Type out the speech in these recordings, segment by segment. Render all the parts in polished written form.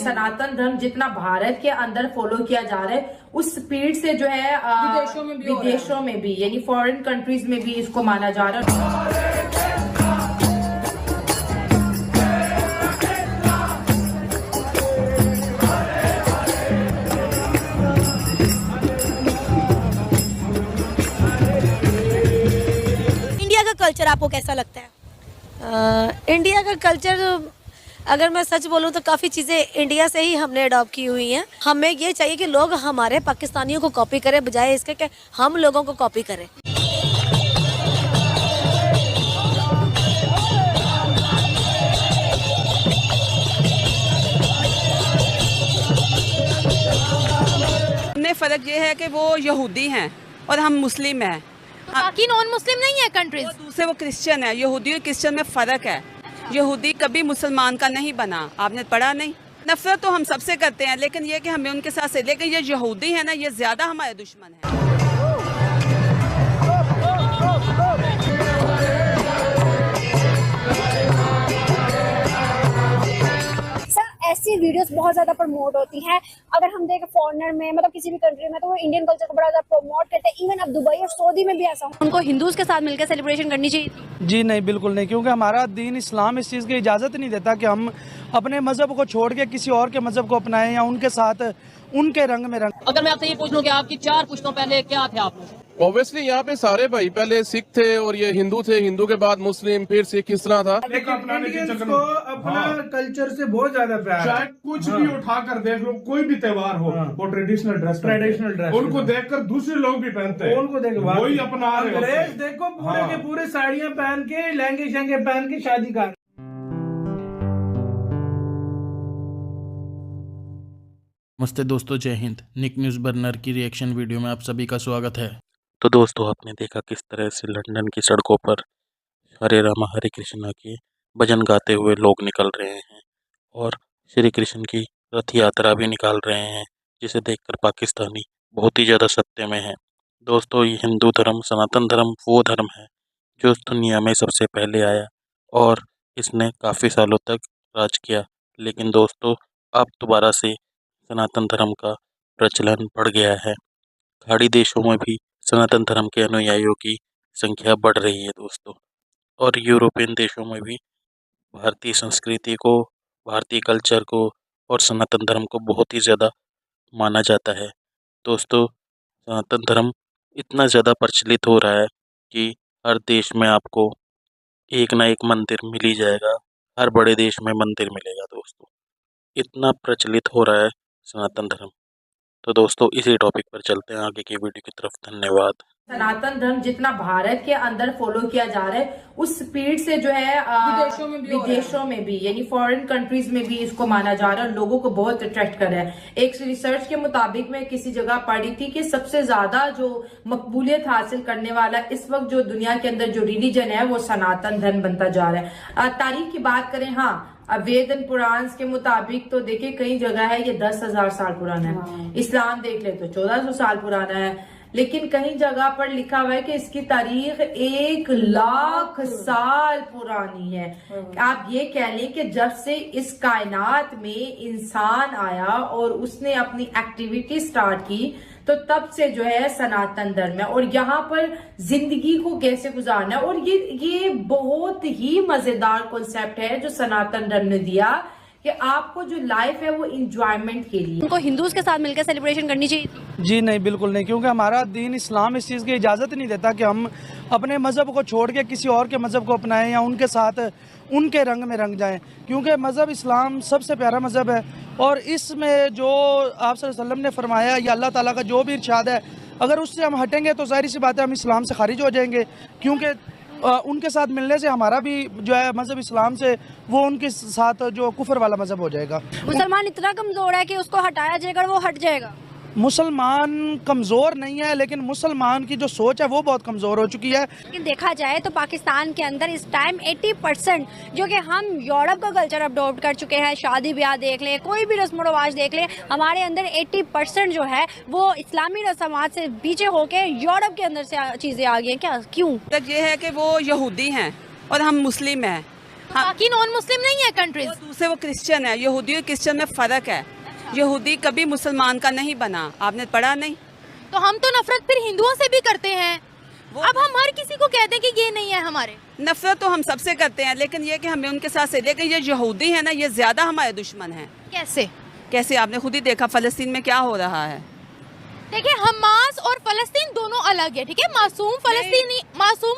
सनातन धर्म जितना भारत के अंदर फॉलो किया जा रहा है उस स्पीड से जो है विदेशों में भी यानी फॉरेन कंट्रीज में भी इसको माना जा रहा है। कल्चर आपको कैसा लगता है? इंडिया का कल्चर अगर मैं सच बोलूं तो काफ़ी चीज़ें इंडिया से ही हमने अडॉप्ट की हुई हैं। हमें ये चाहिए कि लोग हमारे पाकिस्तानियों को कॉपी करें बजाय इसके कि हम लोगों को कॉपी करें। में फ़र्क ये है कि वो यहूदी हैं और हम मुस्लिम हैं। बाकी नॉन मुस्लिम नहीं है कंट्रीज, दूसरे वो क्रिश्चियन है। यहूदी और क्रिश्चियन में फ़र्क है। यहूदी कभी मुसलमान का नहीं बना, आपने पढ़ा नहीं। नफरत तो हम सबसे करते हैं, लेकिन ये कि हमें उनके साथ से, लेकिन ये यहूदी है ना, ये ज़्यादा हमारे दुश्मन है। ऐसी वीडियोस बहुत ज़्यादा प्रमोट होती हैं। अगर हम देखें फॉरेनर में, मतलब किसी भी कंट्री में, तो वो इंडियन कल्चर को बड़ा ज़्यादा प्रमोट करते हैं। इवन अब दुबई और सऊदी में भी ऐसा हो। उनको हिंदूज के साथ मिलकर सेलिब्रेशन करनी चाहिए। जी नहीं, बिल्कुल नहीं, क्योंकि हमारा दीन इस्लाम इस चीज़ की इजाज़त नहीं देता कि हम अपने मज़हब को छोड़ के किसी और के मज़हब को अपनाएं या उनके साथ उनके रंग में रंग। अगर मैं आपसे ये पूछ लूं कि आपकी 4 पुश्तों पहले क्या थे आप लोग? ऑब्वियसली यहाँ पे सारे भाई पहले सिख थे और ये हिंदू थे, हिंदू के बाद मुस्लिम, फिर सिख, इस तरह था। इंडियंस को अपना कल्चर से बहुत ज्यादा प्यार है। चाहे कुछ भी उठा कर देख लो, कोई भी त्योहार हो, वो ट्रेडिशनल ड्रेस उनको देखकर दूसरे लोग भी पहनते हैं। उनको देख वही अपना अंग्रेज देखो पूरे के पूरे साड़ियाँ पहन के, लहंगे शहंगे पहन के शादी कर। नमस्ते दोस्तों, जय हिंद। निक न्यूज़ बर्नर की रिएक्शन वीडियो में आप सभी का स्वागत है। तो दोस्तों, आपने देखा किस तरह से लंदन की सड़कों पर हरे रामा हरे कृष्णा के भजन गाते हुए लोग निकल रहे हैं और श्री कृष्ण की रथ यात्रा भी निकाल रहे हैं, जिसे देखकर पाकिस्तानी बहुत ही ज़्यादा सत्य में है। दोस्तों, ये हिंदू धर्म, सनातन धर्म वो धर्म है जो इस दुनिया में सबसे पहले आया और इसने काफ़ी सालों तक राज किया। लेकिन दोस्तों, अब दोबारा से सनातन धर्म का प्रचलन बढ़ गया है। खाड़ी देशों में भी सनातन धर्म के अनुयायियों की संख्या बढ़ रही है दोस्तों, और यूरोपियन देशों में भी भारतीय संस्कृति को, भारतीय कल्चर को और सनातन धर्म को बहुत ही ज़्यादा माना जाता है। दोस्तों, सनातन धर्म इतना ज़्यादा प्रचलित हो रहा है कि हर देश में आपको एक ना एक मंदिर मिल ही जाएगा। हर बड़े देश में मंदिर मिलेगा दोस्तों, इतना प्रचलित हो रहा है सनातन धर्म। तो दोस्तों, इसी टॉपिक पर चलते हैं आगे की वीडियो की तरफ। धन्यवाद। सनातन धर्म जितना भारत के अंदर फॉलो किया जा रहा है उस स्पीड से जो है विदेशों में भी यानी फॉरेन कंट्रीज में भी इसको माना जा रहा है, लोगों को बहुत अट्रैक्ट कर रहा है। एक रिसर्च के मुताबिक मैं किसी जगह पढ़ी थी कि सबसे ज्यादा जो मकबूलियत हासिल करने वाला इस वक्त जो दुनिया के अंदर जो रिलीजन है वो सनातन धर्म बनता जा रहा है। तारीख की बात करें, हाँ, वेद पुराण के मुताबिक तो देखिए कई जगह है ये 10,000 साल पुराना है। इस्लाम देख ले तो 1400 साल पुराना है, लेकिन कई जगह पर लिखा हुआ है कि इसकी तारीख 1,00,000 साल पुरानी है। आप ये कह लें कि जब से इस कायनात में इंसान आया और उसने अपनी एक्टिविटी स्टार्ट की तो तब से जो है सनातन धर्म है और यहाँ पर जिंदगी को कैसे गुजारना है। और ये बहुत ही मजेदार कॉन्सेप्ट है जो सनातन धर्म ने दिया कि आपको जो लाइफ है वो एंजॉयमेंट के लिए। उनको हिंदूज के साथ मिलकर सेलिब्रेशन करनी चाहिए। जी नहीं, बिल्कुल नहीं, क्योंकि हमारा दीन इस्लाम इस चीज़ की इजाज़त नहीं देता कि हम अपने मज़हब को छोड़ के किसी और के मज़हब को अपनाएं या उनके साथ उनके रंग में रंग जाएं, क्योंकि मज़हब इस्लाम सबसे प्यारा मज़हब है। और इसमें जो आप सल्लल्लाहु अलैहि वसल्लम ने फरमाया या अल्लाह ताला का जो भी इरशाद है, अगर उससे हम हटेंगे तो जाहिर सी बात है हम इस्लाम से खारिज हो जाएंगे, क्योंकि उनके साथ मिलने से हमारा भी जो है मज़हब इस्लाम से वो उनके साथ जो कुफर वाला मज़हब हो जाएगा। मुसलमान इतना कमज़ोर है कि उसको हटाया जाएगा वो हट जाएगा। मुसलमान कमज़ोर नहीं है, लेकिन मुसलमान की जो सोच है वो बहुत कमज़ोर हो चुकी है। लेकिन देखा जाए तो पाकिस्तान के अंदर इस टाइम 80% जो कि हम यूरोप का कल्चर अडॉप्ट कर चुके हैं, शादी ब्याह देख लें, कोई भी रस्म रिवाज देख लें, हमारे अंदर 80% जो है वो इस्लामी रस्मात से पीछे होके यूरोप के अंदर से चीज़ें आ गई हैं। क्या, क्यों? तक ये है कि वो यहूदी हैं और हम मुस्लिम हैं। बाकी नॉन मुस्लिम नहीं है कंट्रीज। दूसरे वो क्रिश्चियन है, यहूदी और क्रिश्चियन में फ़र्क है। यहूदी कभी मुसलमान का नहीं बना, आपने पढ़ा नहीं? तो हम तो नफरत फिर हिंदुओं से भी करते हैं। अब हम हर किसी को कहते हैं कि ये नहीं है हमारे। नफरत तो हम सबसे करते हैं, लेकिन ये कि हमें उनके साथ से, लेकिन ये यहूदी है ना, ये ज्यादा हमारे दुश्मन है। कैसे आपने खुद ही देखा फ़लस्तीन में क्या हो रहा है। देखिए हमास और फलस्तीन दोनों अलग है, ठीक है। मासूम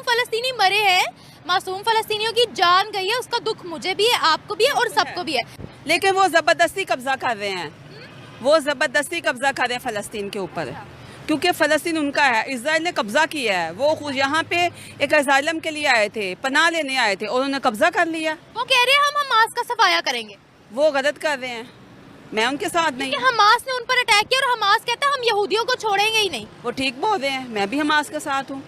फलस्तीनी मरे हैं, मासूम फलस्तीनियों की जान गई है, उसका दुख मुझे भी है, आपको भी है और सबको भी है। लेकिन वो जबरदस्ती कब्जा कर रहे हैं, वो जबरदस्ती कब्जा कर रहे हैं फ़लस्तीन के ऊपर, क्योंकि फ़लस्तीन उनका है। इजराइल ने कब्जा किया है। वो खुद यहाँ पे एक असाइलम के लिए आए थे, पनाह लेने आए थे, और उन्होंने कब्जा कर लिया। वो कह रहे हैं हम हमास का सफाया करेंगे। वो गलत कर रहे हैं, मैं उनके साथ नहीं। हमास ने उन पर अटैक किया और हमास कहता है हम यहूदियों को छोड़ेंगे ही नहीं। वो ठीक बोल रहे हैं, मैं भी हमास के साथ हूँ।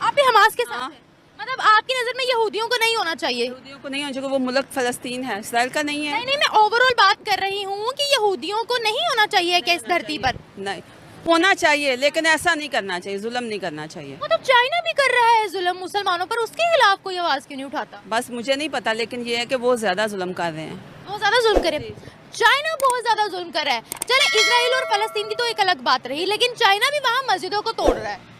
आप भी हमास के साथ हैं? मतलब आपकी नजर में यहूदियों को नहीं होना चाहिए? यहूदियों को नहीं होना चाहिए, वो मुल्क फ़लस्तीन है, इसराइल का नहीं है। नहीं, मैं ओवरऑल बात कर रही हूँ कि यहूदियों को नहीं होना चाहिए क्या इस धरती पर? नहीं होना चाहिए, लेकिन ऐसा नहीं करना चाहिए, जुल्म नहीं करना चाहिए। मतलब चाइना भी कर रहा है जुल्म मुसलमानों पर, उसके खिलाफ कोई आवाज क्यों नहीं उठाता? बस मुझे नहीं पता, लेकिन ये है कि वो ज्यादा जुल्म कर रहे हैं। वो ज्यादा जुल्म करे, चाइना बहुत ज्यादा जुल्म कर रहा है। चले इजराइल और फलस्तीन की तो एक अलग बात रही, लेकिन चाइना भी वहाँ मस्जिदों को तोड़ रहा है।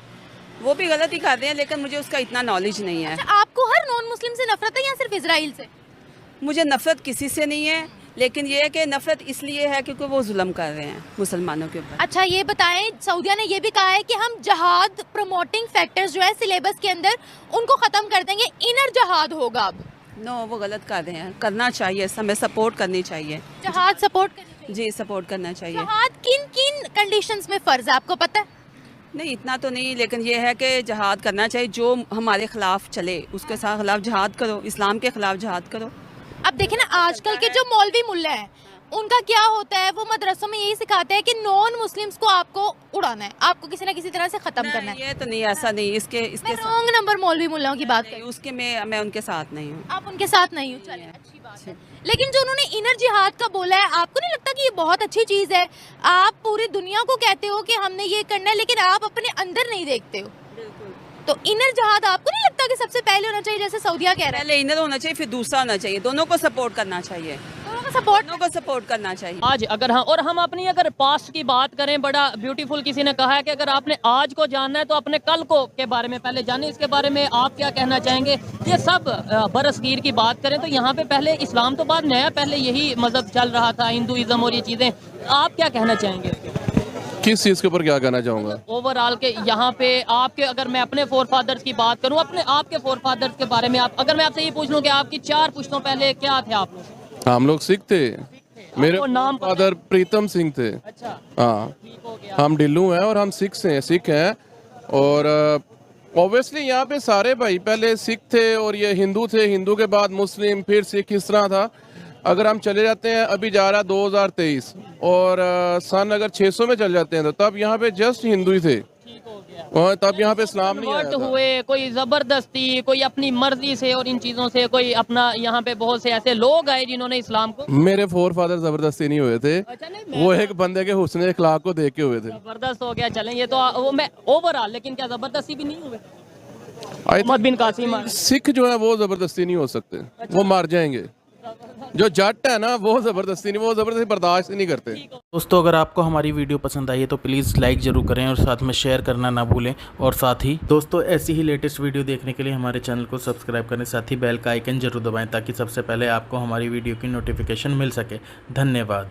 वो भी गलत ही कर रहे हैं, लेकिन मुझे उसका इतना नॉलेज नहीं है। अच्छा, आपको हर नॉन मुस्लिम से नफरत है या सिर्फ इजराइल से? मुझे नफरत किसी से नहीं है, लेकिन ये है कि नफरत इसलिए है क्योंकि वो जुल्म कर रहे हैं मुसलमानों के ऊपर। अच्छा ये बताएं, सऊदिया ने ये भी कहा है कि हम जहाद प्रमोटिंग फैक्टर्स जो है सिलेबस के अंदर उनको खत्म कर देंगे, इनर जहाद होगा अब। नो, वो गलत कर रहे हैं, करना चाहिए, हमें सपोर्ट करनी चाहिए। जहाद सपोर्ट करनी चाहिए? जी, सपोर्ट करना चाहिए। जहाद किन किन कंडीशंस में फर्ज है आपको पता है? नहीं, इतना तो नहीं, लेकिन ये है कि जहाद करना चाहिए। जो हमारे खिलाफ चले उसके साथ खिलाफ जहाद करो, इस्लाम के खिलाफ जहाद करो। अब देखें ना, आजकल के जो मौलवी मुल्ला हैं उनका क्या होता है, वो मदरसों में यही सिखाते हैं कि नॉन मुस्लिम्स को आपको उड़ाना है, आपको किसी ना किसी तरह से खत्म करना है। ये तो नहीं, ऐसा नहीं। इसके रॉन्ग नंबर मौलवी मुल्लाओं की बात है, उसके मैं उनके साथ नहीं हूँ। आप उनके साथ नहीं हो, चलिए अच्छी बात है। लेकिन जो उन्होंने इनर जिहाद का बोला है, आपको नहीं लगता कि ये बहुत अच्छी चीज है? आप पूरी दुनिया को कहते हो कि हमने ये करना है, लेकिन आप अपने अंदर नहीं देखते हो। तो इनर जहाद आपको नहीं लगता कि सबसे पहले होना चाहिए, जैसे सऊदिया कह रहा है? पहले इनर होना चाहिए, फिर दूसरा होना चाहिए। दोनों को सपोर्ट करना चाहिए, दोनों को सपोर्ट करना चाहिए। आज अगर हम अपनी अगर पास्ट की बात करें, बड़ा ब्यूटीफुल किसी ने कहा है कि अगर आपने आज को जानना है तो अपने कल को के बारे में पहले जाने। इसके बारे में आप क्या कहना चाहेंगे? ये सब बरसगीर की बात करें तो यहाँ पे पहले इस्लाम तो बाद नया, पहले यही मजहब चल रहा था, हिंदुइज्म और ये चीज़ें। आप क्या कहना चाहेंगे? किस चीज़ के ऊपर क्या कहना चाहूँगा? ओवरऑल के यहाँ पे आपके, अगर मैं अपने फोर फादर्स की बात करूँ, आपके फोर फादर्स के बारे में अगर मैं आपसे ये पूछ लूँ कि आपकी 4 पुश्तों पहले क्या थे आप लोग? हम लोग सिख थे, मेरे नाम फादर प्रीतम सिंह थे। अच्छा, हाँ, हम डिल्लू हैं और हम सिख हैं। और ऑब्वियसली यहाँ पे सारे भाई पहले सिख थे और ये हिंदू थे, हिंदू के बाद मुस्लिम, फिर सिख, इस तरह था। अगर हम चले जाते हैं, अभी जा रहा 2023 और सन अगर 600 में चल जाते हैं तो तब यहाँ पे जस्ट हिंदू ही थे, और तब यहाँ पे इस्लाम नहीं आया था। हुए कोई जबरदस्ती, कोई अपनी मर्जी से और इन चीजों से, कोई अपना, यहाँ पे बहुत से ऐसे लोग आए जिन्होंने इस्लाम को। मेरे फोर फादर जबरदस्ती नहीं हुए थे, वो एक बंदे के हुस्न अखलाक को देख के हुए थे। जबरदस्त हो गया, चलें ये तो वो मैं ओवरऑल, लेकिन क्या जबरदस्ती भी नहीं हुए? मोहम्मद बिन कासिम सिख जो है वो जबरदस्ती नहीं हो सकते, वो मार जाएंगे। जो जट है ना, वो जबरदस्ती बर्दाश्त नहीं करते। दोस्तों, अगर आपको हमारी वीडियो पसंद आई है तो प्लीज़ लाइक ज़रूर करें और साथ में शेयर करना ना भूलें। और साथ ही दोस्तों, ऐसी ही लेटेस्ट वीडियो देखने के लिए हमारे चैनल को सब्सक्राइब करें, साथ ही बेल का आइकन जरूर दबाएं ताकि सबसे पहले आपको हमारी वीडियो की नोटिफिकेशन मिल सके। धन्यवाद।